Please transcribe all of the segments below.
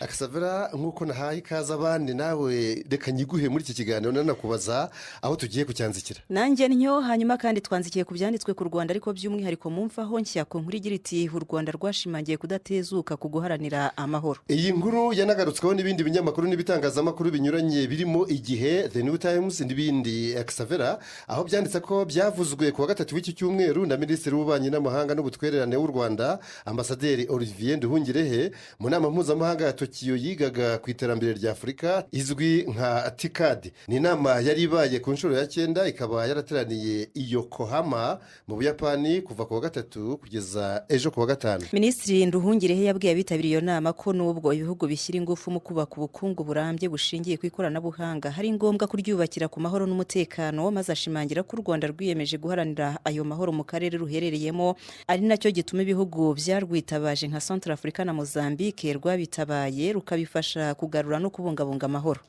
Akasavera nk'uko nahaye ikaze abandi nawe reka nyiguhe muri iki kiganiro nanakubaza aho tugiye kucyanzikira. Nanjye ntyo hanyuma kandi twanzikiye ku byanditswe ku Rwanda ariko by'umwihariko mu mvaho nshya ku nkuru igira iti u Rwanda rwashimangiye kudatezuka ku guharanira amahoro. Iyi nkuru yanagarutsweho n'ibindi binyamakuru n'ibitangazamakuru binyuranye birimo Igihe, The New Times n'ibindi. Akasavera aho byanditse ko byavuzwe ku wa gatatu w'iki cyumweru na Minisitiri w'Ububanyi n'Amahanga n'Ubutwererane w'u Rwanda Ambasaderi Olivier Nduhungirehe mu nama mpuzamahanga ya Tokyo yigaga ku iterambere rya Afurika izwi nka TICAD. Ni inama yari ibaye ku nshuro ya 9 ikaba yarateraniye i Yokohama mu Buyapani kuva ku wa gatatu kugeza ejo ku wa gatanu. Minisitiri Nduhungirehe yabwiye abitabiriye iyo nama ko nubwo ibihugu bishyira ingufu mu kubaka ubukungu burambye bushingiye ku ikoranabuhanga hari ngombwa kuryubakira ku mahoro n'umutekano, maze ashimangira ko u Rwanda rwiyemeje guharanira ayo mahoro mu karere ruherereyemo, ari nacyo gituma ibihugu byarwitabaje nka Centrafrica na Mozambique rwabitabaye rukabifasha kugarura no kubungabunga amahoro.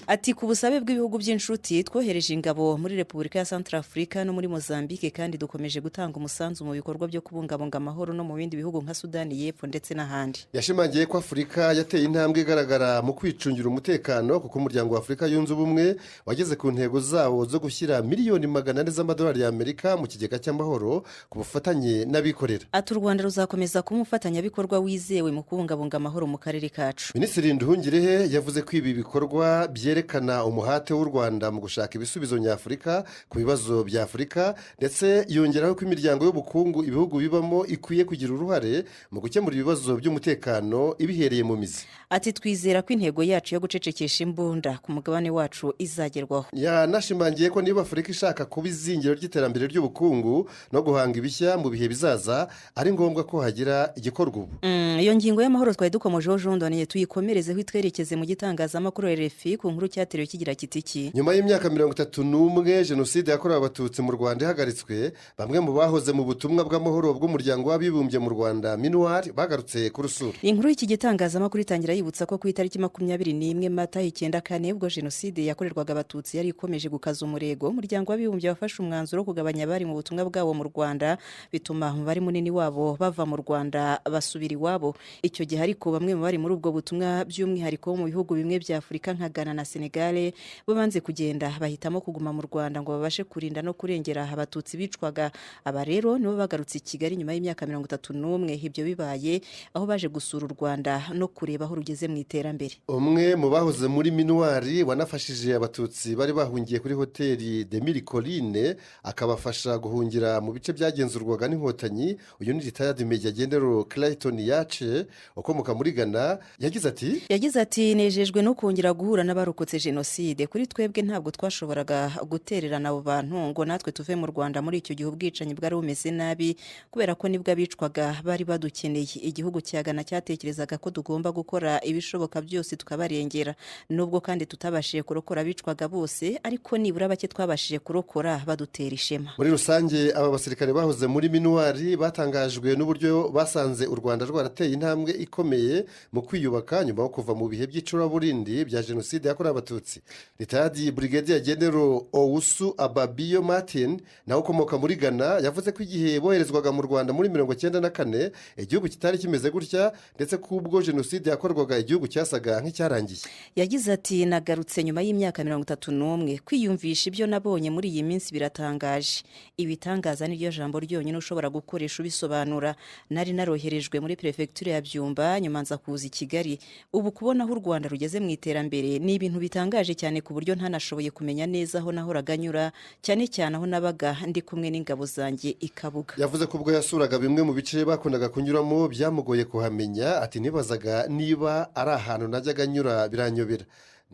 Ati ku busabe bw'ibihugu by'inshuti twohereje ingabo muri Repubulika ya Centrafrica no muri Mozambique kandi dukomeje gutanga umusanzu mu bikorwa byo kubungabunga amahoro no mu bindi bihugu nka Sudani y'Epfo ndetse n'ahandi. Yashimangiye ko Afurika yateye intambwe igaragara mu kwicungira umutekano kuko umuryango wa Afurika yunze ubumwe wageze ku ntego zawo zo gushyira miliyoni 400 z'amadolari y'Amerika mu kigega cy'amahoro ku bufatanye n'abikorera. Ati u Rwanda ruzakomeza kuba umufatanyabikorwa wizewe mu kubungabunga amahoro mu karere kacu. Minisitiri Nduhungirehe yavuze ko ibi bikorwa byerekana umuhate w'u Rwanda mu gushaka ibisubizo nyafurika ku bibazo bya Afurika, ndetse yongeraho ko imiryango y'ubukungu ibihugu bibamo ikwiye kugira uruhare mu gukemura ibibazo by'umutekano ibihereye mu mizi. Ati twizera ko intego yacu yo gucecekesha imbunda ku mugabane wacu izagerwaho. Yanashimangiye ko niba Afurika ishaka kuba izingiro ry'iterambere ry'ubukungu no guhanga ibishya mu bihe bizaza ari ngombwa ko hagira igikorwa ubu. Iyo ngingo y'amahoro twari dukomojeho jondoniye tuyikomerezeho itwerekeze mu gitangazamakuru RFI ku nkuru cyaterewe kigira kitiki. Nyuma y'imyaka 31 jenoside yakorewe abatutsi mu Rwanda ihagaritswe, bamwe mu bahoze mu butumwa bw'amahoro bw'umuryango w'abibumbye mu Rwanda MINUAR bagarutse ku rusura. Inkuru y'iki gitangazamakuru itangira yibutsa ko ku itariki 21 Mata 1994 ubwo jenoside yakorerwaga abatutsi yari ikomeje gukaza umurego, umuryango w'abibumbye wafashe umwanzuro wo kugabanya abari mu butumwa bwabo mu Rwanda, bituma umubare munini wabo bava mu Rwanda basubira iwabo. Icyo gihe ariko bamwe mu bari muri ubwo butumwa by'umwihariko mu bihugu bimwe bya Afurika nka Ghana na Senegal bo banze kugenda bahitamo kuguma mu Rwanda ngo babashe kurinda no kurengera abatutsi bicwaga. Aba rero nibo bagarutse i Kigali nyuma y'imyaka 31 ibyo bibaye, aho baje gusura u Rwanda no kureba aho rugeze mu iterambere. Umwe mu bahoze muri MINUAR wanafashije abatutsi bari bahungiye kuri hoteli de Mille Collines akabafasha guhungira mu bice byagenzurwaga n'inkotanyi, uyu ni retired Major General Clayton Yache ukomoka muri Ghana, yagize ati nejejwe no kongera guhura n'abarokotse jenoside. Kuri twebwe ntabwo twashoboraga gutererana abo bantu ngo natwe tuve mu Rwanda muri icyo gihe ubwicanyi bwari bumeze nabi, kubera ko nibwo abicwaga bari badukeneye. Igihugu cya Ghana cyatekerezaga ko tugomba gukora ibishoboka byose tukabarengera, nubwo kandi tutabashije kurokora abicwaga bose, ariko nibura bake twabashije kurokora badutera ishema. Muri rusange aba basirikare bahoze muri MINUAR batangajwe n'uburyo basanze u Rwanda rwarateye intambwe ikomeye mu kwiyubaka nyuma yo kuva mu bihe by'icuraburindi bya jenoside yakorewe abatutsi. Retired Brigadier General Owusu Ababiyo Martin nawe ukomoka muri Ghana yavuze ko igihe boherezwaga mu Rwanda muri 1994 igihugu kitari kimeze gutya, ndetse ko ubwo jenoside yakorwaga igihugu cyasaga nk'icyarangiye. Yagize ati nagarutse nyuma y'imyaka 31 kwiyumvisha ibyo nabonye muri iyi minsi biratangaje. Ibitangaza niryo jambo ryonyine ushobora gukoresha ubisobanura. Nari naroherejwe muri prefecture ya Byumba nyuma nza kuza i Kigali. Ubu kubona aho u Rwanda rugeze mu iterambere ni ibintu bitangaje cyane ku buryo ntanashoboye kumenya neza aho nahoraga nyura, cyane cyane aho nabaga ndi kumwe n'ingabo zanjye ikabuga. Yavuze ko ubwo yasuraga bimwe mu bice bakundaga kunyuramo byamugoye kuhamenya, ati nibazaga niba ari ahantu najyaga nyura biranyobera.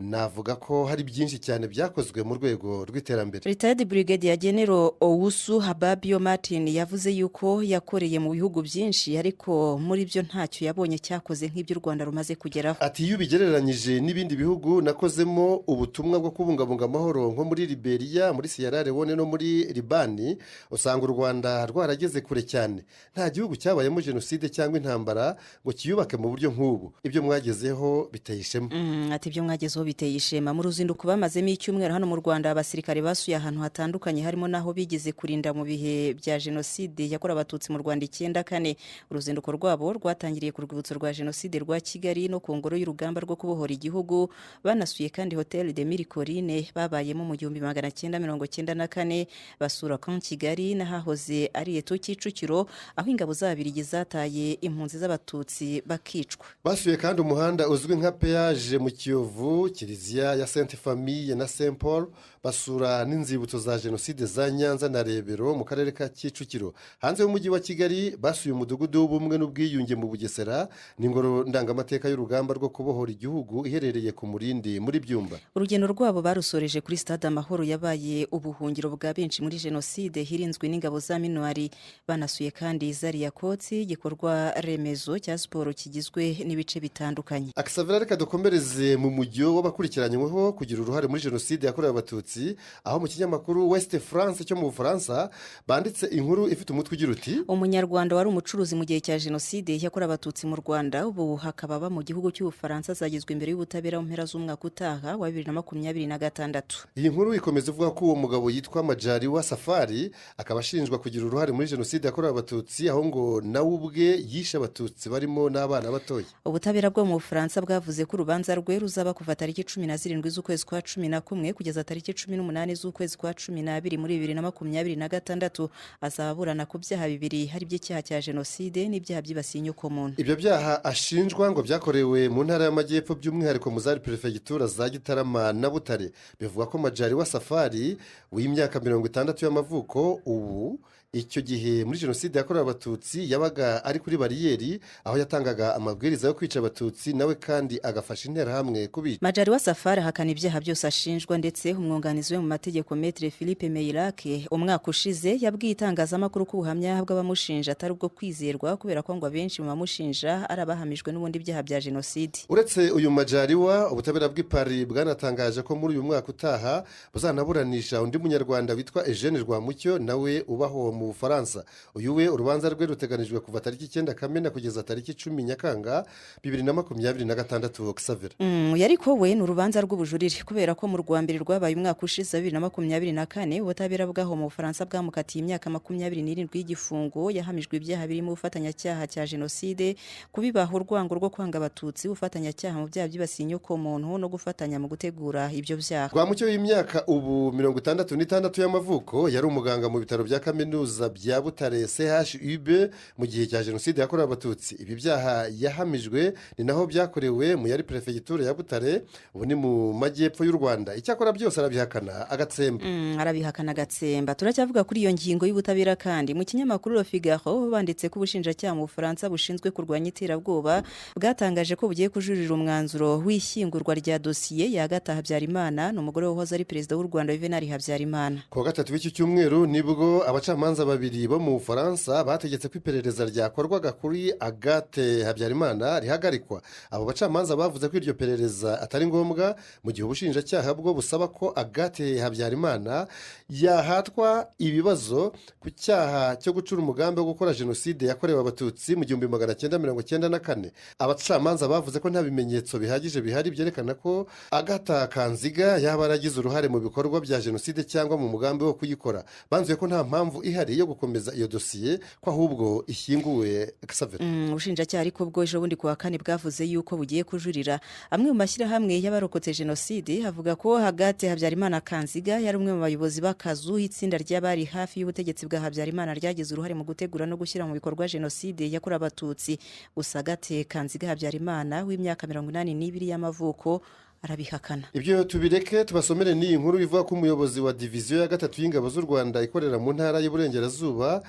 Navuga ko hari byinshi cyane byakozwe mu rwego rw'iterambere. Retired Brigadier General Owusu Ababiyo Martin yavuze yuko yakoreye mu bihugu byinshi ariko muri byo ntacyo yabonye cyakoze nk'ibyo u Rwanda rumaze kugeraho. Ati iyo ubigereranyije n'ibindi bihugu nakozemo ubutumwa bwo kubungabunga amahoro nko muri Liberia, muri Sierra Leone no muri Libani, usanga u Rwanda rwarageze kure cyane. Nta gihugu cyabayemo jenoside cyangwa intambara ngo kiyubake mu buryo nk'ubu. Ibyo mwagezeho biteye ishema. Ati ibyo mwagezeho biteye ishema mu ruzinduko bamazemo icyumweru hano mu Rwanda. Abasirikare basuye ahantu hatandukanye harimo naho bigeze kurinda mu bihe bya jenoside yakorewe abatutsi mu Rwanda 94. Uruzinduko rwabo rwatangiriye ku rwibutso rwa jenoside rwa Kigali no ku ngoro y'urugamba rwo kubohora igihugu. Banasuye kandi Hotel de Mille Collines babayemo mu 1994, basura Camp Kigali n'ahahoze ari Eto Kicukiro aho ingabo z'Ababiligi zataye impunzi z'abatutsi bakicwa. Basuye kandi umuhanda uzwi nka peage mu Kiyovu, kiliziya ya Sainte Famille na Saint Paul, basura n'inzibutso za jenoside za Nyanza na Rebero mu karere ka Kicukiro. Hanze y'umujyi wa Kigali basuye umudugudu w'ubumwe n'ubwiyunge mu Bugesera n'ingoro ndangamateka y'urugamba rwo kubohora igihugu iherereye ku Murindi muri Byumba. Urugendo rwabo barusoreje kuri Stade Amahoro yabaye ubuhungiro bwa benshi muri jenoside hirinzwe n'ingabo za Minuari. Banasuye kandi Zaria Kotsi, gikorwa remezo cya siporo kigizwe n'ibice bitandukanye. Akisavira reka dukomereze mu mujyo w'abakurikiranyweho kugira uruhare muri jenoside yakorewe abatutsi, aho mu kinyamakuru West France cyo mu Bufaransa banditse inkuru ifite umutwe ugira uti: Umunyarwanda wari umucuruzi mu gihe cya jenoside yakorewe abatutsi mu Rwanda ubu hakaba ba mu gihugu cy'Ubufaransa zagizwe imbere y'ubutabera mu mpera z'umwaka utaha wa 2026. Iyi nkuru ikomeza ivuga ko uwo mugabo yitwa Majaliwa Safari akaba ashinjwa kugira uruhare muri jenoside yakorewe abatutsi, aho ngo nawe ubwe yishe abatutsi barimo n'abana batoya. Ubutabera bwo mu Bufaransa bwavuze ko urubanza rwe ruzaba kuva tariki 17 z'ukwezi kwa 11 kugeza tariki 18 z'ukwezi kwa 12 muri 2026. Azaburana ku byaha bibiri, hari by'icyaha cya jenoside n'ibyaha byibasiye inyokomuntu. Ibyo byaha ashinjwa ngo byakorewe mu ntara y'Amajyepfo, by'umwihariko mu zari perefegitura za Gitarama na Butare. Bivuga ko Majaliwa Safari w'imyaka 60 y'amavuko ubu icyo gihe muri jenoside yakorewe abatutsi yabaga ari kuri bariyeri aho yatangaga amabwiriza yo kwica abatutsi, nawe kandi agafasha interahamwe kubica. Majaliwa Safari hakana ibyaha byose ashinjwa, ndetse umwunganizi we mu mategeko Maître Philippe Meirake umwaka ushize yabwiye itangazamakuru ko ubuhamya bw'abamushinja atari ubwo kwizerwa kubera ko ngo abenshi mu bamushinja ari abahamijwe n'ubundi byaha bya jenoside. Uretse uyu Majaliwa, ubutabera bw'i Paris bwanatangaje ko muri uyu mwaka utaha buzanaburanisha undi munyarwanda witwa Eugene Rwamucyo nawe ubaho mu Bufaransa. Uyu we urubanza rwe ruteganijwe kuva tariki 9 Kamena kugeza tariki 10 Nyakanga 2026. Xavier yariko we n'urubanza rw'ubujurire kubera ko mu Rwanda rwabaye umwaka ushize 2024 ubutabera bwaho mu Bufaransa bwamukatiye imyaka 27 y'igifungo. Yahamijwe ibyaha birimo ubufatanyacyaha cya jenoside, kubibaha urwango rwo kwanga abatutsi, ubufatanyacyaha mu byaha byibasiye inyokomuntu no gufatanya mu gutegura ibyo byaha. Rwamucyo w'imyaka ubu 66 y'amavuko yari umuganga mu bitaro bya kaminuza bya Butare CHUB mu gihe cya jenoside yakorewe abatutsi. Ibi byaha yahamijwe ni naho byakorewe mu yari perefegitura ya Butare, ubu ni mu majyepfo y'u Rwanda. Icyakora byose arabihakana agatsemba. Arabihakana agatsemba. Turacyavuga kuri iyo ngingo y'ubutabera kandi mu kinyamakuru Le Figaro banditse ko ubushinjacyaha mu Bufaransa bushinzwe kurwanya iterabwoba bwatangaje ko bugiye kujurira umwanzuro w'ishyingurwa rya dosiye ya Agatha Habyarimana n'umugore wahoze ari perezida w'u Rwanda Juvenal Habyarimana. Ku wa gatatu w'iki cyumweru nibwo abacamanza babiri bo mu Bufaransa bategetse ko iperereza ryakorwaga kuri Agathe Habyarimana rihagarikwa. Abo bacamanza bavuze ko iryo perereza atari ngombwa, mu gihe ubushinjacyaha bwo busaba ko Agathe Habyarimana yahatwa ibibazo ku cyaha cyo gucura umugambi wo gukora jenoside yakorewe abatutsi mu 1994. Abacamanza bavuze ko nta bimenyetso bihagije bihari byerekana ko Agatha Kanziga yaba yaragize uruhare mu bikorwa bya jenoside cyangwa mu mugambi wo kuyikora. Banzuye ko nta mpamvu ihari yo gukomeza iyo dosiye, ko ahubwo ishyinguwe. Ubushinjacyaha ariko bwo ejo bundi ku wa kane bwavuze yuko bugiye kujurira. Amwe mu mashyirahamwe y'abarokotse jenoside havuga ko Agathe Habyarimana Kanziga yari umwe mu bayobozi b'akazu itsinda ry'abari hafi y'ubutegetsi bwa Habyarimana ryagize uruhare mu gutegura no gushyira mu bikorwa jenoside yakorewe abatutsi. Gusa Agathe Kanziga Habyarimana w'imyaka 82 y'amavuko arabihakana. Ibyo tubireke tubasomere n'iyi nkuru ivuga ko umuyobozi wa diviziyo ya gatatu y'ingabo z'u Rwanda ikorera mu ntara y'Uburengerazuba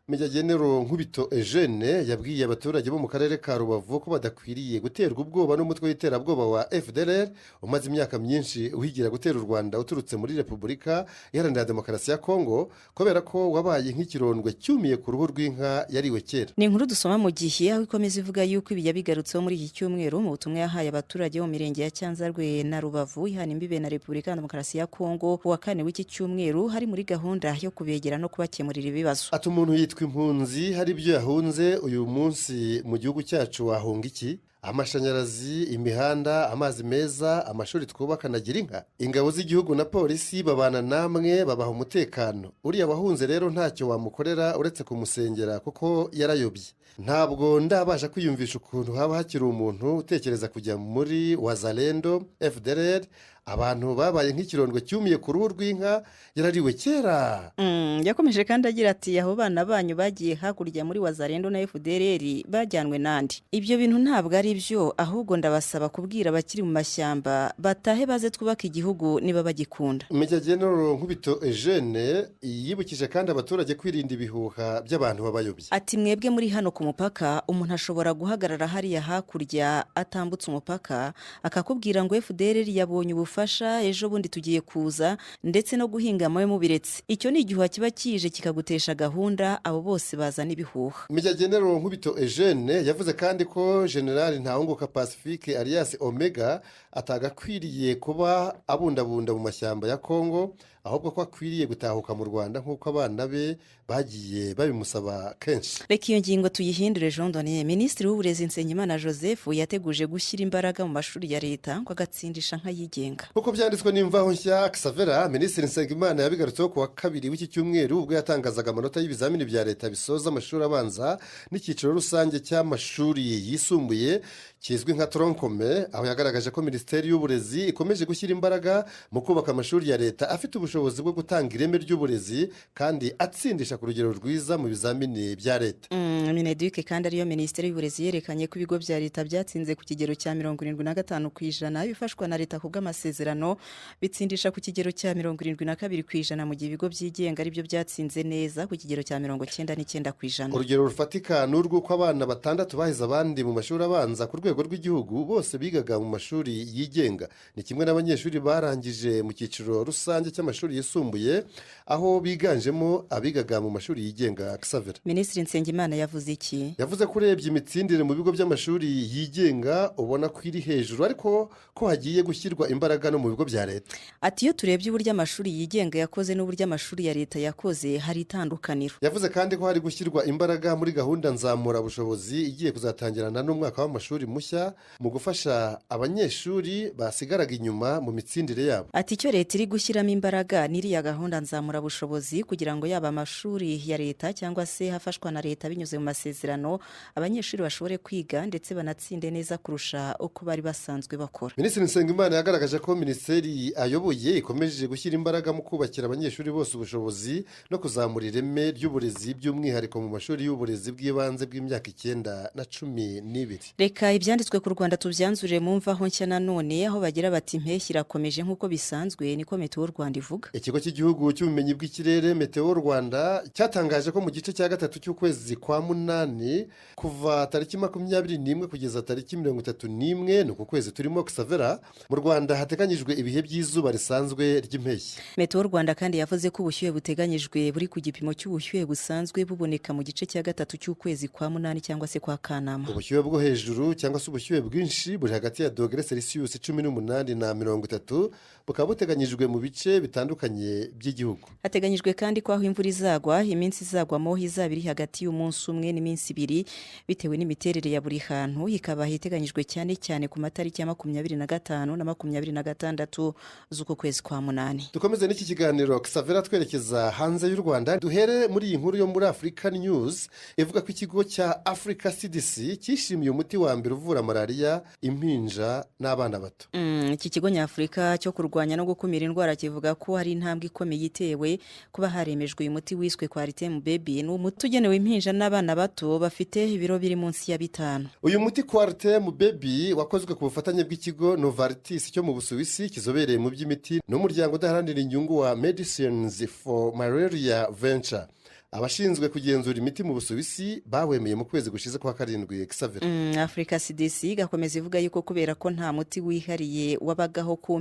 Major General Nkubito Eugene yabwiye abaturage bo mu karere ka Rubavu ko badakwiriye guterwa ubwoba n'umutwe w'iterabwoba wa FDLR umaze imyaka myinshi uhigira gutera u Rwanda uturutse muri Repubulika Iharanira Demokarasi ya Kongo, kubera ko wabaye nk'ikirondwe cyumiye ku ruhu rw'inka yariwe kera. Ni inkuru dusoma mu gihe aho ikomeza ivuga yuko ibi yabigarutseho muri iki cyumweru mu butumwa yahaye abaturage bo mu mirenge ya Cyanzarwe na Rubavu ihana imbibe na Repubulika ya Demokarasi ya Kongo. Wa kane w'iki cyumweru hari muri gahunda yo kubegera no kubakemurira ibibazo. Ati umuntu yitwa witwa impunzi hari ibyo yahunze uyu munsi mu gihugu cyacu wahunga iki? Amashanyarazi, imihanda, amazi meza, amashuri twubaka na girinka. Ingabo z'igihugu na polisi babana namwe, babaha umutekano. Uriya wahunze rero ntacyo wamukorera uretse kumusengera kuko yarayobye. Ntabwo ndabasha kwiyumvisha ukuntu haba hakiri umuntu utekereza kujya muri Wazalendo, FDLR, abantu babaye nk'ikirondwe cyumiye ku ruhu rw'inka yarariwe kera. Yakomeje kandi agira ati aho bana banyu bagiye hakurya muri Wazalendo na FDLR bajyanwe nandi. Ibyo bintu ntabwo ari byo, ahubwo ndabasaba kubwira abakiri mu mashyamba batahe baze twubaka igihugu niba bagikunda. Major General Nkubito Eugene yibukije kandi abaturage kwirinda ibihuha by'abantu babayobye. Ati mwebwe muri hano ku mupaka umuntu ashobora guhagarara hariya hakurya atambutse umupaka akakubwira ngo FDLR yabonye ubufasha ejo bundi tugiye kuza ndetse no guhinga mwe mubiretse. Icyo ni igihuha kiba kije kikagutesha gahunda, abo bose bazana ibihuha. Major General Nkubito Eugene yavuze kandi ko General Ntawunguka Pacifique alias Omega atagakwiriye kuba abundabunda mu mashyamba ya Kongo, ahubwo ko akwiriye gutahuka mu Rwanda nk'uko abana be bagiye babimusaba kenshi. Reka iyo ngingo tuyihindure. Jean Donier, Minisitiri w'Uburezi Nsengimana Joseph yateguje gushyira imbaraga mu mashuri ya leta ngo agatsindisha nk'ayigenga. Kuko byanditswe n'imvaho nshya Xavera, Minisitiri Nsengimana yabigarutseho ku wa kabiri w'iki cyumweru ubwo yatangazaga amanota y'ibizamini bya leta bisoza amashuri abanza n'icyiciro rusange cy'amashuri yisumbuye kizwi nka tronkome, aho yagaragaje ko Minisiteri y'Uburezi ikomeje gushyira imbaraga mu kubaka amashuri ya leta afite ubushobozi bwo gutanga ireme ry'uburezi kandi atsindisha ku rugero rwiza mu bizamini bya leta. Mineduc kandi ariyo Minisiteri y'Uburezi yerekanye ko ibigo bya leta byatsinze ku kigero cya 75% bifashwa na leta ku bw'amasezerano bitsindisha ku kigero cya 72% mu gihe ibigo byigenga ari byo byatsinze neza ku kigero cya 99%. Urugero rufatika n'urw'uko abana batandatu bahize abandi mu mashuri abanza ku rwego rw'igihugu bose bigaga mu mashuri yigenga. Ni kimwe n'abanyeshuri barangije mu cyiciro rusange cy'amashuri yisumbuye aho biganjemo abigaga mu mashuri yigenga. Xavera, Minisitiri Nsengimana yavuze iki? Yavuze ko urebye imitsindire mu bigo by'amashuri yigenga ubona ko iri hejuru, ariko ko hagiye gushyirwa imbaraga no mu bigo bya leta. Ati iyo turebye uburyo amashuri yigenga yakoze n'uburyo amashuri ya leta yakoze hari itandukaniro. Yavuze kandi ko hari gushyirwa imbaraga muri gahunda nzamura bushobozi igiye kuzatangirana n'umwaka w'amashuri mushya mu gufasha abanyeshuri basigaraga inyuma mu mitsindire yabo. Ati icyo leta iri gushyiramo imbaraga n'iriya gahunda nzamura bushobozi kugira ngo yaba amashuri ya leta cyangwa se hafashwa na leta binyuze mu masezerano abanyeshuri bashobore kwiga ndetse banatsinde neza kurusha uko bari basanzwe bakora. Minisitiri Nsengimana yagaragaje ko minisiteri ayoboye ikomeje gushyira imbaraga mu kubakira abanyeshuri bose ubushobozi no kuzamura ireme ry'uburezi by'umwihariko mu mashuri y'uburezi bw'ibanze bw'imyaka 9 na 12. Reka ibyanditswe ku Rwanda tubyanzure mu mvaho nshya nanone aho bagira bati impeshyi irakomeje nk'uko bisanzwe niko Meteo Rwanda ivuga. Ikigo cy'igihugu cy'ubumenyi bw'ikirere Meteo Rwanda cyatangaje ko mu gice cya gatatu cy'ukwezi kwa munani kuva tariki 21 kugeza tariki 31 nuko kwezi turimo Xavera mu Rwanda hateganyijwe ibihe by'izuba risanzwe ry'impeshyi. Meteo Rwanda kandi yavuze ko ubushyuhe buteganyijwe buri ku gipimo cy'ubushyuhe busanzwe buboneka mu gice cya gatatu cy'ukwezi kwa munani cyangwa se kwa Kanama. Ubushyuhe bwo hejuru cyangwa se ubushyuhe bwinshi buri hagati ya °C 18 na 30 bukaba buteganyijwe mu bice bitandukanye by'igihugu. Hateganyijwe kandi ko aho imvura izagwa iminsi izagwamo izaba iri hagati y'umunsi umwe n'iminsi 2 bitewe n'imiterere ya buri hantu, ikaba hiteganyijwe cyane cyane ku matariki ya 25 na 26 z'uko kwezi kwa munani. Dukomeze n'iki kiganiro Xavera twerekeza hanze y'u Rwanda. Duhere muri iyi nkuru yo muri African News ivuga ko ikigo cya Africa CDC cyishimiye umuti wa mbere uvura malaria impinja n'abana bato. Iki kigo nyafurika cyo kurwanya no gukumira indwara kivuga ko hari intambwe ikomeye itewe kuba haremejwe uyu muti wiswe Qualitem Baby. Ni umuti ugenewe impinja n'abana bato bafite ibiro biri munsi ya 5. Uyu muti Qualitem Baby wakozwe ku bufatanye bw'ikigo Novartis cyo mu Busuwisi kizobereye mu by'imiti n'umuryango udaharanira inyungu wa Medicines for Malaria Venture. Abashinzwe kugenzura imiti mu Busuwisi bawemeye mu kwezi gushize kwa 7 Xavera. Africa CDC gakomeza ivuga yuko kubera ko nta muti wihariye wabagaho ku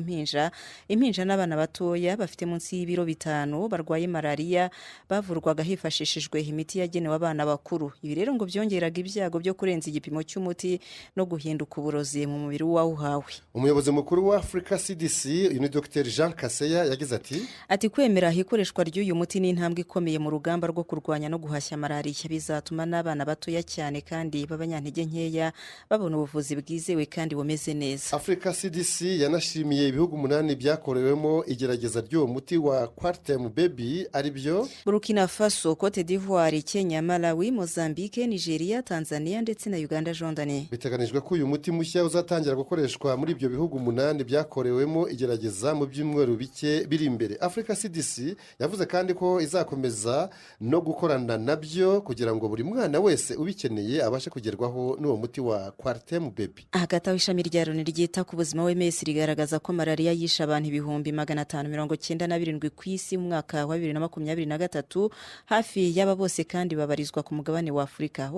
impinja n'abana batoya bafite munsi y'ibiro 5 barwaye malaria bavurwaga hifashishijwe imiti yagenewe abana bakuru. Ibi rero ngo byongeraga ibyago byo kurenza igipimo cy'umuti no guhinduka uburozi mu mubiri wawuhawe. Umuyobozi mukuru wa Africa CDC uyu ni Dr Jean Kaseya yagize ati kwemera ikoreshwa ry'uyu muti ni intambwe ikomeye mu rugamba rwo kurwanya no guhashya malariya bizatuma n'abana batoya cyane kandi b'abanyantege nkeya babona ubuvuzi bwizewe kandi bumeze neza. Africa CDC yanashimiye ibihugu 8 byakorewemo igerageza ry'uwo muti wa Quartem baby ari byo Burkina Faso, Cote d'Ivoire, Kenya, Malawi, Mozambique, Nigeria, Tanzania ndetse na Uganda Jordan. Biteganijwe ko uyu muti mushya uzatangira gukoreshwa muri ibyo bihugu 8 byakorewemo igerageza mu byumweru bike biri imbere. Africa CDC yavuze kandi ko izakomeza no gukorana nabyo kugira ngo buri mwana wese ubikeneye abashe kugerwaho n'uwo muti wa Quartem baby. Hagati aho ishami rya Loni ryita ku buzima OMS rigaragaza ko malaria yishe abantu 597 ku isi mu mwaka wa 2023, hafi y'aba bose kandi babarizwa ku mugabane wa Afurika.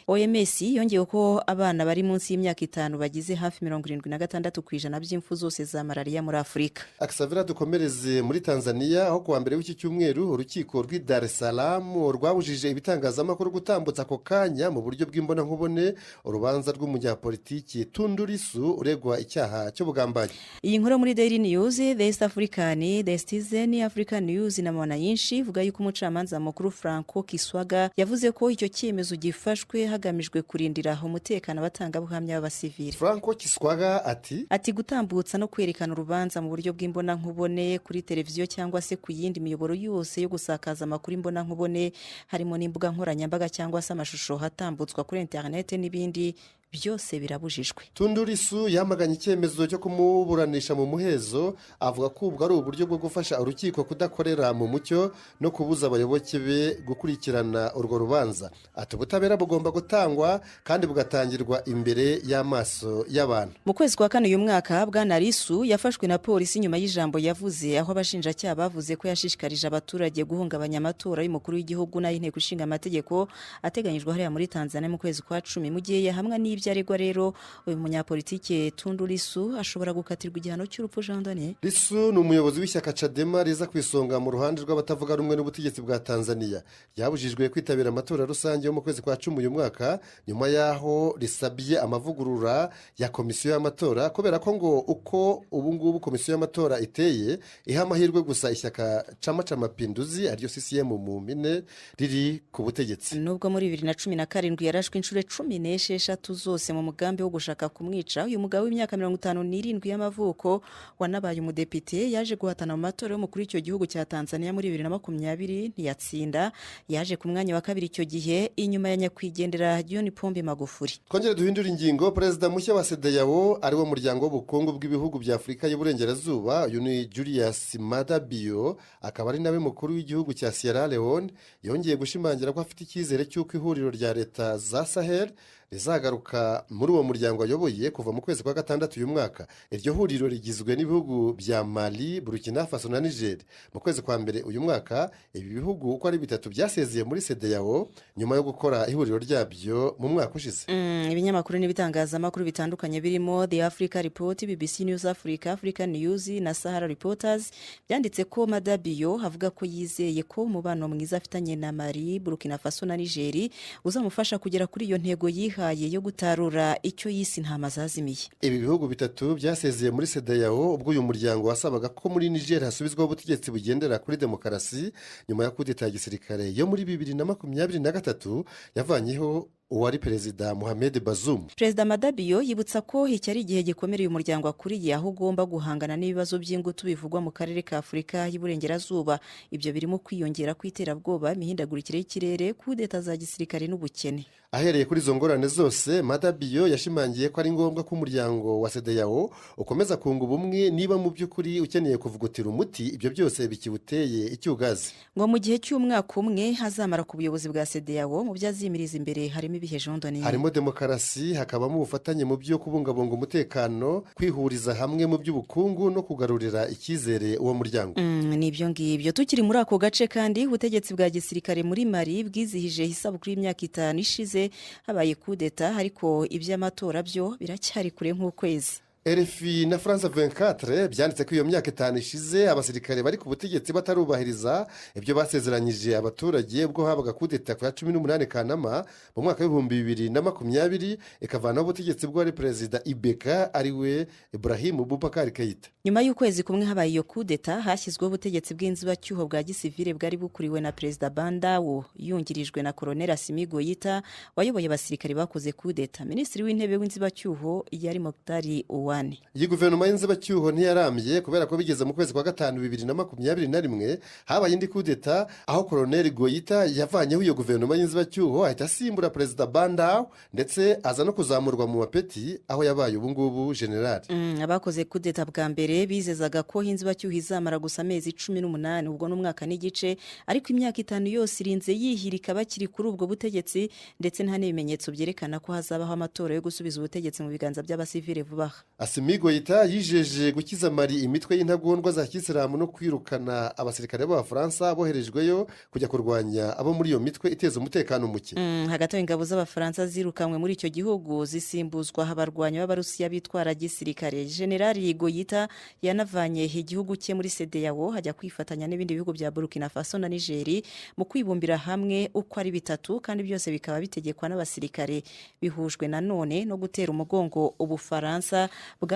OMS yongeye ko abana bari munsi y'imyaka 5 bagize hafi 76% by'imfu zose za malaria muri Afurika. Akisavira dukomereze muri Tanzania aho kuwa mbere w'iki cyumweru urukiko rw'i Dar es Salaam rwabujije ibitangazamakuru gutambutsa ako kanya mu buryo bw'imbonankubone urubanza rw'umunyapolitiki Tundu Lissu uregwa icyaha cy'ubugambanyi. Iyi nkuru muri Daily News, The East African, The Citizen, African News na Mwananchi ivuga yuko umucamanza mukuru Franco Kiswaga yavuze ko icyo cyemezo gifashwe hagamijwe kurindira umutekano abatangabuhamya b'abasivili. Franco Kiswaga ati gutambutsa no kwerekana urubanza mu buryo bw'imbonankubone kuri televiziyo cyangwa se ku yindi miyoboro yose yo gusakaza amakuru imbonankubone harimo n'imbuga nkoranyambaga cyangwa se amashusho hatambutswa kuri internet n'ibindi byose birabujijwe. Tundu Lissu yamaganye icyemezo cyo kumuburanisha mu muhezo avuga ko ubwo ari uburyo bwo gufasha urukiko kudakorera mu mucyo no kubuza abayoboke be gukurikirana urwo rubanza. Ati ubutabera bugomba gutangwa kandi bugatangirwa imbere y'amaso y'abantu. Mu kwezi kwa 4 uyu mwaka Bwana Lissu yafashwe na polisi nyuma y'ijambo yavuze aho abashinjacyaha bavuze ko yashishikarije abaturage guhungabanya amatora y'umukuru w'igihugu n'ay'inteko ishinga amategeko ateganyijwe hariya muri Tanzania mu kwezi kwa 10 mu gihe yahamwa n'ibyo aregwa. Rero uyu munyapolitike Tundu Lissu ashobora gukatirwa igihano cy'urupfu. Jean. Lissu ni umuyobozi w'ishyaka Chadema riza ku isonga mu ruhande rw'abatavuga rumwe n'ubutegetsi bwa Tanzania. Yabujijwe kwitabira amatora rusange yo mu kwezi kwa 10 uyu mwaka nyuma yaho risabye amavugurura ya komisiyo y'amatora kubera ko ngo uko ubu ngubu komisiyo y'amatora iteye iha amahirwe gusa ishyaka Chama cha Mapinduzi ariyo CCM mu mpine riri ku butegetsi. Nubwo muri 2017 yarashwe inshuro 16 zose mu mugambi wo gushaka kumwica, uyu mugabo w'imyaka 57 y'amavuko wanabaye umudepite yaje guhatana mu matora yo mukuru icyo gihugu cya Tanzania muri 2020 ntiyatsinda. Yaje ku mwanya wa kabiri icyo gihe inyuma ya nyakwigendera John Pombe Magufuli. Twongere duhindura ingingo. Perezida mushya wa CEDEAO ari wo muryango w'ubukungu bw'ibihugu bya Afurika y'Uburengerazuba, uyu ni Julius Maada Bio, akaba ari nawe mukuru w'igihugu cya Sierra Leone, yongeye gushimangira ko afite icyizere cy'uko ihuriro rya leta za Sahel rizagaruka muri uwo muryango ayoboye kuva mu kwezi kwa 6 uyu mwaka. Iryo huriro rigizwe n'ibihugu bya Mali, Burkina Faso na Niger. Mu kwezi kwa mbere uyu mwaka ibi bihugu uko ari bitatu byasezeye muri CEDEAO nyuma yo gukora ihuriro ryabyo mu mwaka ushize. Ibinyamakuru n'ibitangazamakuru bitandukanye birimo The Africa Report, BBC News Africa, African News na Sahara Reporters byanditse ko Maada Bio avuga ko yizeye ko umubano mwiza afitanye na Mali, Burkina Faso na Niger uzamufasha kugera kuri iyo ntego yihaye yo gutarura icyo yisi ntama zazimiye. Ibi bihugu bitatu byasezeye muri CEDEAO ubwo uyu muryango wasabaga ko muri Niger hasubizwaho ubutegetsi bugendera kuri demokarasi nyuma ya kudeta ya gisirikare yo muri 2023 yavanyeho uwari perezida Mohamed Bazoum. Perezida Maada Bio yibutsa ko iki ari igihe gikomereye umuryango akuriye aho ugomba guhangana n'ibibazo by'ingutu bivugwa mu karere ka Afurika y'Uburengerazuba. Ibyo birimo kwiyongera kw'iterabwoba, imihindagurikire y'ikirere, kudeta za gisirikare n'ubukene. Ahereye kuri izo ngorane zose, Maada Bio yashimangiye ko ari ngombwa ko umuryango wa CEDEAO ukomeza kunga ubumwe niba mu by'ukuri ukeneye kuvugutira umuti ibyo byose bikiwuteye icyugazi. Ngo mu gihe cy'umwaka umwe hazamara ku buyobozi bwa CEDEAO mu byazimiriza imbere harimo ibihe Jean. Harimo demokarasi, hakabamo ubufatanye mu byo kubungabunga umutekano, kwihuriza hamwe mu by'ubukungu no kugarurira icyizere uwo muryango. Nibyo ngibyo. Tukiri muri ako gace kandi ubutegetsi bwa gisirikare muri Mali bwizihije isabukuru y'imyaka 5 ishize habaye kudeta, ariko iby'amatora byo biracyari kure nk'ukwezi. RFI na France 24 byanditse ko iyo myaka 5 ishize abasirikare bari ku butegetsi batarubahiriza ibyo basezeranyije abaturage ubwo habaga kudeta ku ya 18 Kanama mu mwaka w'ibihumbi 2020 ikavanaho ubutegetsi bw'uwari perezida Ibeka ariwe Ibrahim Boubacar Keïta. Nyuma y'ukwezi kumwe habaye iyo kudeta hashyizweho ubutegetsi bw'inzibacyuho bwa gisivile bwari bukuriwe na perezida Bandawo yungirijwe na Colonel Assimi Goïta wayoboye abasirikare bakoze kudeta. Minisitiri w'intebe w'inzibacyuho yari Mokhtari Ouane. Iyi guverinoma y'inzibacyuho ntiyarambye kubera ko bigeze mu kwezi kwa gatanu 2021 habaye indi kudeta aho Colonel Goïta yavanyeho iyo guverinoma y'inzibacyuho ahita asimbura perezida Bandawo ndetse aza no kuzamurwa mu mapeti aho yabaye ubu ngubu general. Abakoze kudeta bwa mbere bizezaga ko inzibacyuho izamara gusa amezi 18 ubwo n'umwaka n'igice ariko imyaka 5 yose irinze yihirika bakiri kuri ubwo butegetsi ndetse nta n'ibimenyetso byerekana ko hazabaho amatora yo gusubiza ubutegetsi mu biganza by'abasivile vuba. Assimi Goïta yijeje gukiza Mali imitwe y'intagondwa za Kisilamu no kwirukana abasirikare b'Abafaransa boherejweyo kujya kurwanya abo muri iyo mitwe iteza umutekano muke. Hagati y'ingabo z'Abafaransa zirukanwe muri icyo gihugu zisimbuzwa abarwanyi b'Abarusiya bitwara gisirikare. General Goïta yanavanye igihugu cye muri CEDEAO hajya kwifatanya n'ibindi bihugu bya Burkina Faso na Niger mu kwibumbira hamwe uko ari bitatu kandi byose bikaba bitegekwa n'abasirikare bihujwe nanone no gutera umugongo Ubufaransa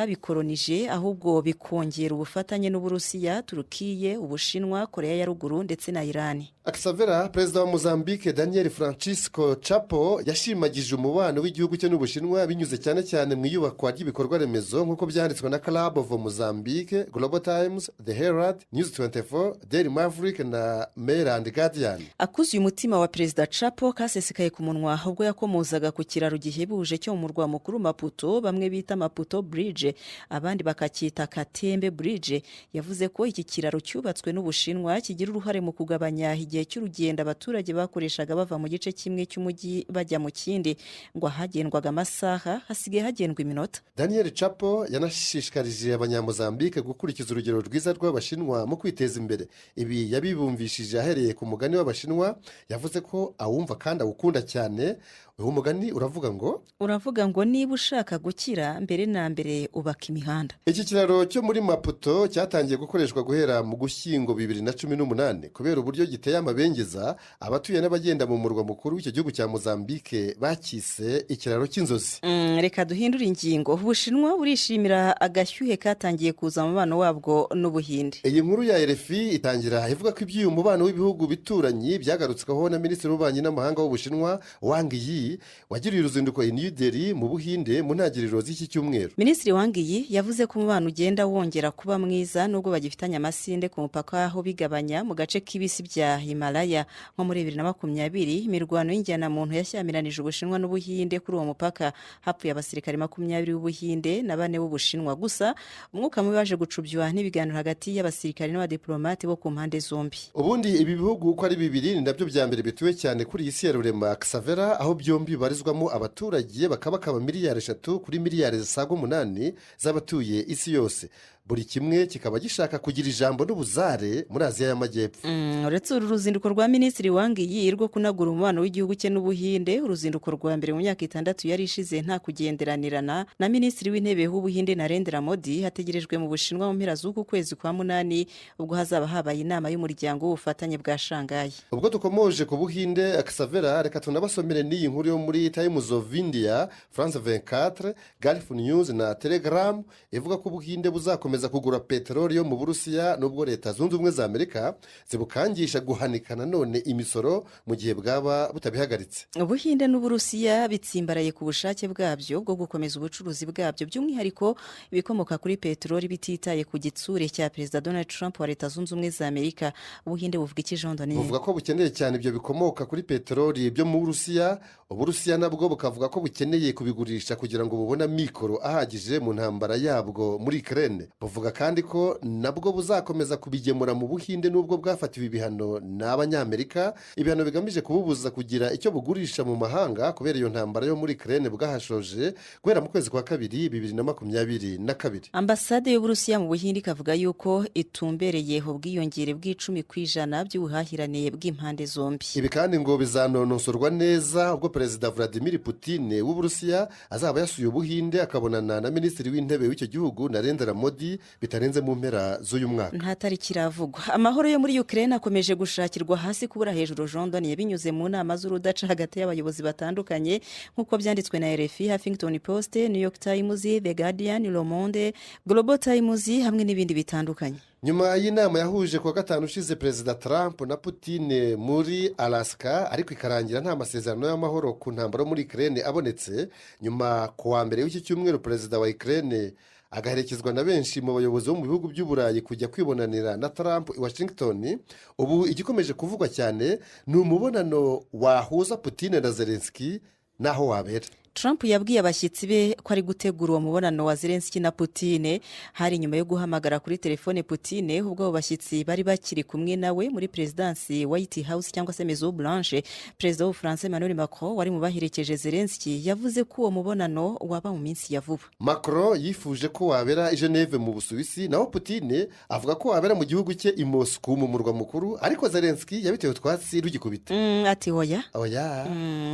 bwabikolonije ahubwo bikongera ubufatanye n'Uburusiya, Turukiye, Ubushinwa, Korea ya Ruguru ndetse na Iran. Akisavera perezida wa Mozambique Daniel Francisco Chapo yashimagije umubano w'igihugu cye n'Ubushinwa binyuze cyane cyane mu iyubakwa ry'ibikorwa remezo nk'uko byanditswe na Club of Mozambique, Global Times, The Herald, News 24, Daily Maverick na Mail and Guardian. Akuzuye umutima wa perezida Chapo kasesekaye ku munwa ubwo yakomozaga ku kiraro gihebuje cyo mu murwa mukuru Maputo bamwe bita Maputo Bridge abandi bakacyita Katembe Bridge. Yavuze ko iki kiraro cyubatswe n'Ubushinwa kigira uruhare mu kugabanya igihe cy'urugendo abaturage bakoreshaga bava mu gice kimwe cy'umujyi bajya mu kindi ngo hagendwaga amasaha hasigaye hagendwa iminota. Daniel Chapo yanashishikarije abanyamozambique gukurikiza urugero rwiza rw'Abashinwa mu kwiteza imbere. Ibi yabibumvishije ahereye ku mugani w'Abashinwa yavuze ko awumva kandi awukunda cyane. Uwo mugani uravuga ngo niba ushaka gukira mbere na mbere ubaka imihanda. Iki kiraro cyo muri Maputo cyatangiye gukoreshwa guhera mu Gushyingo 2018 kubera uburyo giteye amabengeza. Abatuye n'abagenda mu murwa mukuru w'icyo gihugu cya Mozambique bakise ikiraro cy'inzozi. Reka duhindura ingingo. Ubushinwa burishimira agashyuhe katangiye kuza mu mubano wabwo n'Ubuhinde. Iyi nkuru ya RFI itangira ivuga ko iby'uyu mubano w'ibihugu bituranyi byagarutsweho na Minisitiri w'Ububanyi n'Amahanga w'Ubushinwa Wang Yi wagiriye uruzinduko i New Delhi mu Buhinde mu ntangiriro z'iki cyumweru. Minisitiri Wang Yi yavuze ko umubano ugenda wongera kuba mwiza nubwo bagifitanye amasinde ku mupaka aho bigabanya mu gace k'ibisi bya Himalaya. Nko muri 2020 imirwano y'injyana muntu yashyamiranyije Ubushinwa n'Ubuhinde kuri uwo mupaka hapfuye abasirikare 20 b'Ubuhinde na 4 b'Ubushinwa. Gusa umwuka mubi waje gucubywa n'ibiganiro hagati y'abasirikare n'abadiplomate bo ku mpande zombi. Ubundi ibi bihugu uko ari bibiri ni nabyo bya mbere bituwe cyane kuri iyi si ya rurema Akisavera aho byombi barizwamo abaturage bakaba miliyari 3 kuri miliyari zisaga 8 z'abatuye isi yose. Buri kimwe kikaba gishaka kugira ijambo n'ubuzare muri Aziya y'Amajyepfo. Uretse uru ruzinduko rwa Minisitiri Wang Yi rwo kunagura umubano w'igihugu cye n'Ubuhinde, uruzinduko rwa mbere mu myaka 6 yari ishize nta kugenderanirana na Minisitiri w'Intebe w'Ubuhinde Narendra Modi hategerejwe mu Bushinwa mu mpera z'uku kwezi kwa 8 ubwo hazaba habaye inama y'umuryango w'ubufatanye bwa Shanghai. Ubwo dukomoje ku Buhinde Akisavera reka tunabasomere n'iyi nkuru yo muri Times of India, France 24, Gulf News na Telegram ivuga ko Ubuhinde buzakomeza kugura peteroli yo mu Burusiya nubwo Leta Zunze Ubumwe za Amerika zibukangisha guhanika nanone imisoro mu gihe bwaba butabihagaritse. Ubuhinde n'Uburusiya bitsimbaraye ku bushake bwabyo bwo gukomeza ubucuruzi bwabyo by'umwihariko ibikomoka kuri peteroli bititaye ku gitsure cya Perezida Donald Trump wa Leta Zunze Ubumwe za Amerika. Ubuhinde buvuga iki Jean Donné? Buvuga ko bukeneye cyane ibyo bikomoka kuri peteroli byo mu Burusiya. Uburusiya nabwo bukavuga ko bukeneye kubigurisha kugira ngo bubone mikoro ahagije mu ntambara yabwo muri Ukraine. buvuga kandi ko nabwo buzakomeza kubigemura mu Buhinde nubwo bwafatiwe ibihano n'Abanyamerika, ibihano bigamije kububuza kugira icyo bugurisha mu mahanga kubera iyo ntambara yo muri Ukraine bwahashoje guhera mu kwezi kwa kabiri 2022. Ambasade y'Uburusiya mu Buhinde ikavuga yuko itumbereye ubwiyongere bw'10% by'ubuhahirane bw'impande zombi. Ibi kandi ngo bizanonosorwa neza ubwo Perezida Vladimir Putin w'Uburusiya azaba yasuye Ubuhinde akabonana na Minisitiri w'Intebe w'icyo gihugu Narendra Modi bitarenze mu mpera z'uyu mwaka. Nta tariki iravugwa. Amahoro yo muri Ukraine akomeje gushakirwa hasi kubura hejuru. London binyuze mu nama z'urudaca hagati y'abayobozi batandukanye nk'uko byanditswe na RFI, Huffington Post, New York Times, The Guardian, Le Monde, Global Times hamwe n'ibindi bitandukanye. Nyuma y'inama yahuje kuwa gatanu ushize Perezida Trump na Putin muri Alaska ariko ikarangira nta masezerano y'amahoro ku ntambara muri Ukraine abonetse, nyuma kuwa mbere w'iki cyumweru Perezida wa Ukraine agaherekezwa na benshi mu bayobozi bo mu bihugu by'Uburayi kujya kwibonanira na Trump i Washington. Ubu igikomeje kuvugwa cyane ni umubonano wahuza Putin na Zelensky naho wabera. Trump yabwiye abashyitsi be ko ari gutegura uwo mubonano wa Zelensky na Putin hari nyuma yo guhamagara kuri telefone Putin ubwo abo bashyitsi bari bakiri kumwe nawe muri Presidency White House cyangwa se Maison Blanche. Perezida w'u France Emmanuel Macron wari mu baherekeje Zelensky yavuze ko uwo mubonano waba mu minsi ya vuba. Macron yifuje ko wabera i Geneve mu Busuwisi, naho Putin avuga ko wabera mu gihugu cye i Moscow mu murwa mukuru, ariko Zelensky yabitewe twatsi rugikubita. Ati hoya.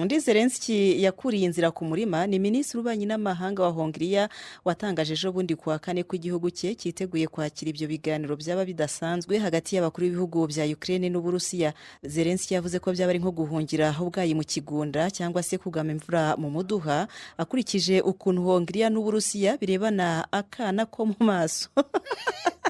Undi Zelensky yakuriye inzira ku murima ni Minisitiri w'Ububanyi n'Amahanga wa Hongiriya watangaje ejo bundi kuwa kane ko igihugu cye cyiteguye kwakira ibyo biganiro byaba bidasanzwe hagati y'abakuru b'ibihugu bya Ukraine n'Uburusiya. Zelensky yavuze ko byaba ari nko guhungira ubwayi mu kigunda cyangwa se kugama imvura mu muduha, akurikije ukuntu Hongiriya n'Uburusiya birebana akana ko mu maso.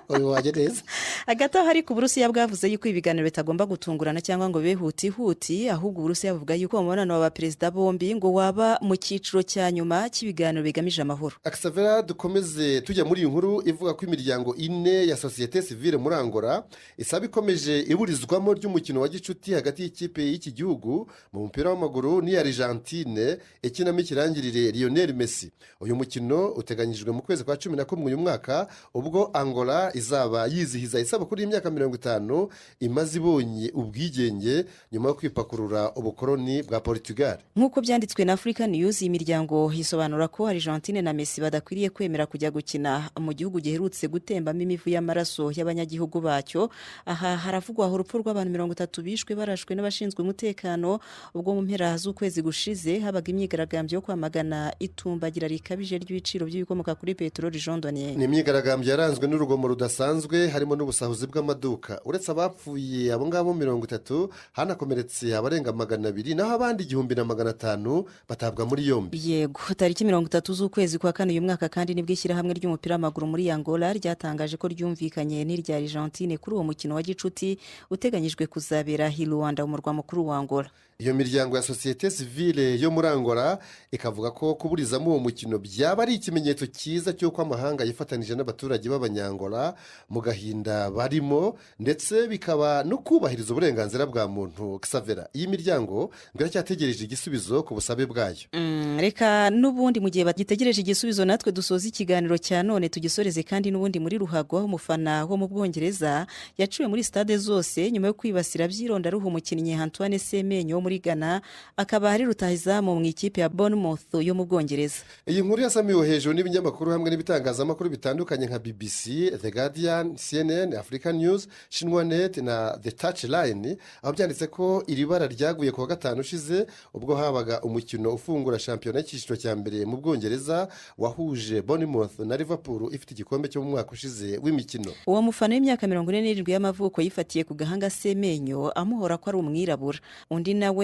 Oyo wagereza. Hagati aho ariko Uburusiya bwavuze yuko ibiganiro bitagomba gutungurana cyangwa ngo bibe huti ahubwo Uburusiya buvuga yuko umubonano w'abaperezida bombi ngo waba mu cyiciro cya nyuma cy'ibiganiro bigamije amahoro. Aksavera dukomeze tujya muri iyi nkuru ivuga ko imiryango ine ya societe civile muri Angola isaba ikomeje iburizwamo ry'umukino wa gicuti hagati y'ikipe y'iki gihugu mu mupira w'amaguru ni Argentine ikinamo ikirangirire Lionel Messi. Uyu mukino uteganyijwe mu kwezi kwa 11 uyu mwaka ubwo Angola izaba yizihiza isabukuru y'imyaka 50 imaze ibonye ubwigenge nyuma yo kwipakurura ubukoloni bwa Portugal. Nk'uko byanditswe na African News, imiryango isobanura ko Argentine na Messi badakwiriye kwemera kujya gukina mu gihugu giherutse gutembamo imivu y'amaraso y'abanyagihugu bacyo. Aha haravugwa urupfu rw'abantu 30 bishwe barashwe n'abashinzwe umutekano ubwo mu mpera z'ukwezi gushize habaga imyigaragambyo yo kwamagana itumbagira rikabije ry'ibiciro by'ibikomoka kuri peteroli jondoniye. Ni imyigaragambyo yaranzwe n'urugomo rudasanzwe harimo n'ubusahuzi bw'amaduka. Uretse abapfuye abo ngabo 30 hanakomeretse abarenga 200 naho abandi 1500 batabwa muri yombi. Yego, tariki 30 z'ukwezi kwa kane uyu mwaka kandi nibwo ishyirahamwe ry'umupira w'amaguru muri Angola ryatangaje ko ryumvikanye n'irya Argentine kuri uwo mukino wa gicuti uteganyijwe kuzabera i Luanda umurwa mukuru wa Angola. Iyo miryango ya societe civile yo muri Angola ikavuga ko kuburizamo uwo mukino byaba ari ikimenyetso cyiza cy'uko amahanga yifatanije n'abaturage b'Abanyangola mu gahinda barimo, ndetse bikaba no kubahiriza uburenganzira bwa muntu. Xavera, iyi miryango ngo cyategereje igisubizo ku busabe bwayo. Reka n'ubundi mu gihe bagitegereje igisubizo natwe dusoza ikiganiro cya none tugisoreze kandi n'ubundi muri ruhago umufana wo mu Bwongereza yaciwe muri stade zose nyuma yo kwibasira by'irondaruhu umukinnyi Antoine Semenyo muri Ghana, akaba ari rutahizamu mu ikipe ya Bournemouth yo mu Bwongereza. Iyi nkuru yasamiwe hejuru n'ibinyamakuru hamwe n'ibitangazamakuru bitandukanye nka BBC, The Guardian, CNN, African News, Shinwanet na The Touchline, aho byanditse ko iri bara ryaguye kuwa gatanu ushize ubwo habaga umukino ufungura shampiyona y'icyiciro cya mbere mu Bwongereza wahuje Bournemouth na Liverpool ifite igikombe cyo mu mwaka ushize w'imikino. Uwo mufana w'imyaka 47 y'amavuko yifatiye ku gahanga Semenyo amuhora ko ari umwirabura. Undi nawe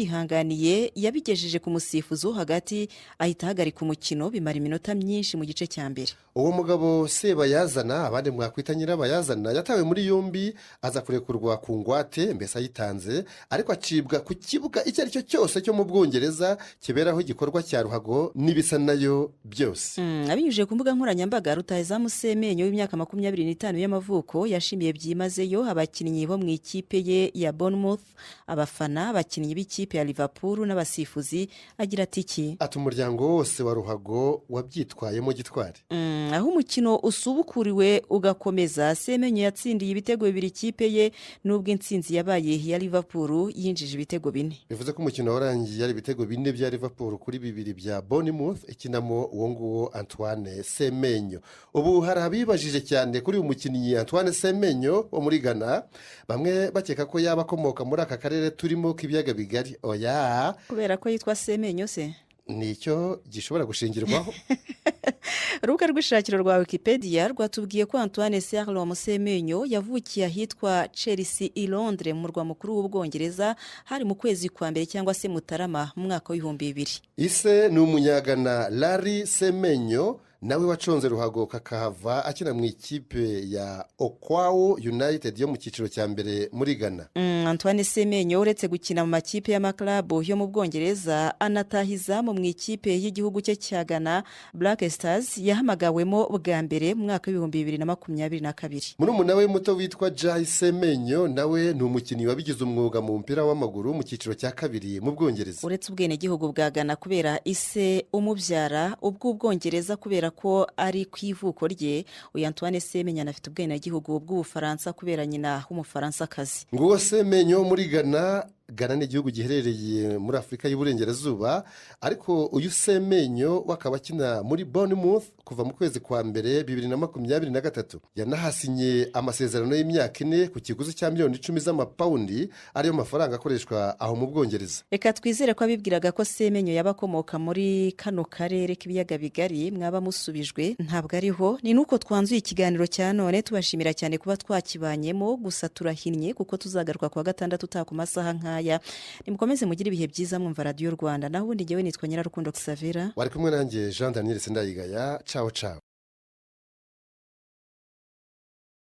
ntiyabyihanganiye yabigejeje ku musifuzi hagati ahita hagarika umukino bimara iminota myinshi mu gice cya mbere. Uwo mugabo Sebayazana abandi mwakwita Nyirabayazana yatawe muri yombi aza kurekurwa ku ngwate mbese ayitanze, ariko acibwa ku kibuga icyo ari cyo cyose cyo mu Bwongereza kiberaho igikorwa cya ruhago n'ibisa nayo byose. Abinyujije ku mbuga nkoranyambaga rutahizamu Semenyo w'imyaka 25 y'amavuko yashimiye byimazeyo abakinnyi bo mu ikipe ye ya Bournemouth, abafana n'abakinnyi b'ikipe ya Liverpool n'abasifuzi agira ati iki ati umuryango wose wa ruhago wabyitwayemo gitwari. aho umukino usubukuriwe ugakomeza Semenyo yatsindiye ibitego 2 ikipe ye nubwo intsinzi yabaye ya Liverpool yinjije ibitego 4. bivuze ko umukino warangiye ari ibitego 4 bya Liverpool kuri 2 bya Bournemouth ikinamo uwo nguwo Antoine Semenyo. Ubu hari abibajije cyane kuri uyu mukinnyi Antoine Semenyo wo muri Ghana, bamwe bakeka ko yaba akomoka muri aka karere turimo k'ibiyaga bigari. Oya, kubera ko yitwa Semenyo se nicyo gishobora gushingirwaho. urubuga rw'ishakiro rwa Wikipedia rwatubwiye ko Antoine Serlo Semenyo yavukiye ahitwa Chelsea i Londres mu murwa mukuru w'Ubwongereza hari mu kwezi kwa mbere cyangwa se Mutarama mu mwaka w'2000. Ise ni umunyagana Larry Semenyo, nawe waconze ruhago kakahava akina mu ikipe ya Okwawo United yo mu cyiciro cya mbere muri Ghana. Antoine Semenyo uretse gukina mu makipe y'amaklabu yo mu Bwongereza anatahiza mu ikipe y'igihugu cye cya Ghana Black Stars yahamagawemo bwa mbere mu mwaka w'2022. Murumuna we muto witwa Jai Semenyo nawe ni umukinnyi wabigize umwuga mu mpira w'amaguru mu cyiciro cya kabiri mu Bwongereza. Uretse ubwene gihugu bwa Ghana kubera ise umubyara ubw'Ubwongereza kubera ko ari ku ivuko rye, uyu Antoine Semenyo anafite ubwene gihugu bw'Ubufaransa kubera nyina w'Umufaransa-kazi. Nguwo Semenyo muri Ghana. Ghana ni igihugu giherereye muri Afurika y'Uburengerazuba, ariko uyu Semenyo wakaba akina muri Bournemouth kuva mu kwezi kwa mbere 2023. Yanahasinye amasezerano y'imyaka 4 ku kiguzi cya miliyoni 10 z'amapaundi ariyo mafaranga akoreshwa aho mu Bwongereza. Reka twizere ko abibwiraga ko Semenyo yabakomoka muri kano karere k'ibiyaga bigari mwaba musubijwe, ntabwo ariho. Ni nuko twanzuye ikiganiro cya none, tubashimira cyane kuba twakibanyemo, gusa turahinnye kuko tuzagaruka kwa gatandatu utaku masaha nk'aya. Nimukomeze mugire ibihe byiza mwumva Radio Rwanda. Naho ubundi ngewe nitwa Nyirarukundo Xavera, wari kumwe nanjye Jean Daniel Sendayigaya. Ciao ciao.